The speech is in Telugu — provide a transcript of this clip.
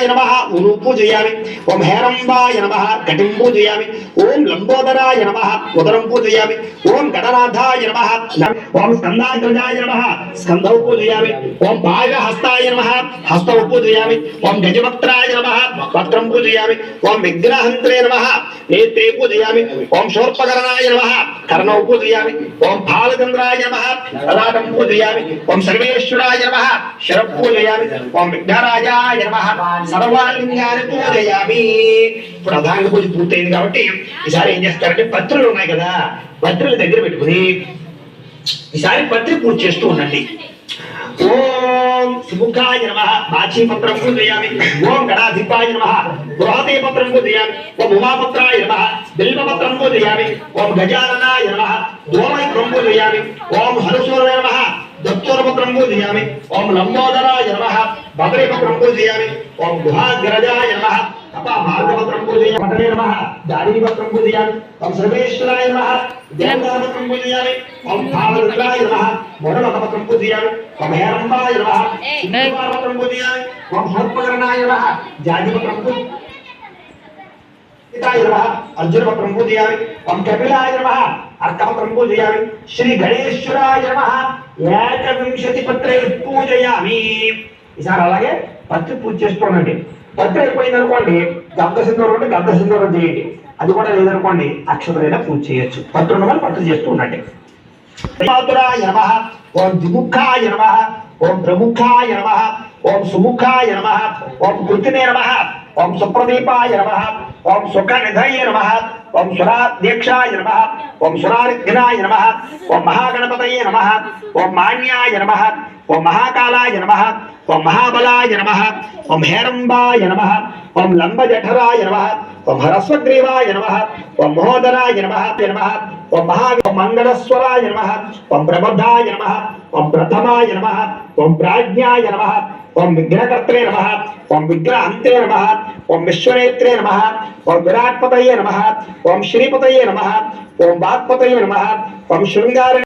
नमः ऊरु पूजयामि। ओम हेरंबाय नमः घटिं पूजयामि। ओम लंबोदराय नमः उदरं पूजयामि। ओम गणनाथाय नमः ओम स्कंदाग्रजाय नमः स्कंदौ पूजयामि। ओम भागहस्ताय नमः हस्तौ पूजयामि। ओम गजवक्त्राय नमः वक्त्रं पूजयामि। ओम विग्रहन्त्रे नमः नेत्रे पूजयामि। ओम शूर्पकर्णाय नमः कर्णौ पूजयामि। ओम फालचंद्राय नमः ललाटं पूजयामि। ओम सर्वेश्वराय नमः शिरं पूजयामि। ओम विघ्नराजाय नमः సర్వాలింగాన్ని పూజయామి। ఇప్పుడు అధాంగ పూజ పూర్తయింది కాబట్టి ఈసారి ఏం చేస్తారంటే పత్రులు ఉన్నాయి కదా, పత్రుల దగ్గర పెట్టుకుని ఈసారి పత్రి పూజ చేస్తూ ఉండండి। ఓం సుముఖాయ నమః మాచీపత్రం పూజయామి। ఓం గణాధిపాయ నమః బృహతే పత్రం పూజయామి। ఓం ఉమాపత్రాయ నమః బిల్వపత్రం పూజయామి। ఓం గజాననాయ నమః దోమపత్రం పూజయామి। ఓం హనుసూరాయ నమః दत्तोरपत्रं पूजयामि। ओम लंबोदराय नमः भद्रेपत्रं पूजयामि। ओम गुहाग्रजाय नमः अपामार्गपत्रं पूजयामि। पटने नमः दारीपत्रं पूजयामि। ओम सर्वेश्वराय नमः देवतापत्रं पूजयामि। ओम भावरुद्राय नमः मोडलपत्रं पूजयामि। ओम हेरंबाय नमः शिवपत्रं पूजयामि। ओम सर्पकर्णाय नमः जातिपत्रं पूजयामि। अर्जुन पत्रं पूजयामि। ओम कपिलाय नमः अर्कपत्रं पूजयामि। श्री गणेश्वराय नमः ఏకవింశతి పత్రే పూజయామి। ఈసారి అలాగే పత్రి పూజ చేసుకోండి। పత్రి అయిపోయింది అనుకోండి గంధ సింధూరం అంటే గంధ సింధూరం చేయండి, అది కూడా లేదనుకోండి అక్షతలైనా పూజ చేయొచ్చు। పత్రి ఉన్న వాళ్ళు పత్రి చేస్తూ ఉండండి। మాతురాయ నమః ఓం ద్విముఖాయ నమః ఓం ప్రముఖాయ నమః ఓం సుముఖాయ నమః ఓం కృతినే నమః ఓం సుప్రదీపాయ నమః ఓం సుఖనిధయ నమః ఓం సురాధ్యక్షాయ నమః ఓం సురారిఘ్నాయ నమః ఓం మహాగణపతయే నమః ఓం మాన్యాయ నమః ఓం మహాకాలాయ నమః ఓం మహాబలాయ నమః ఓం హేరంబాయ నమః ఓం లంబజఠరాయ నమః ఓం హరస్వగ్రీవాయ నమః ఓం మహోదరాయ నమః ఓం మంగళస్వరాయ నమః ఓం ప్రబుద్ధాయ నమః ఓం ప్రథమాయ నమః ఓం ప్రాజ్ఞాయ నమః ఓం విఘ్నకర్త్రే నమః ఓం విగ్రహంతే నమః ఓం విశ్వనేత్రే నమః ఓం విరాట్పతయే నమః ఓం శ్రీపతయే నమః ఓం వాక్పతయే నమః ఓం శృంగార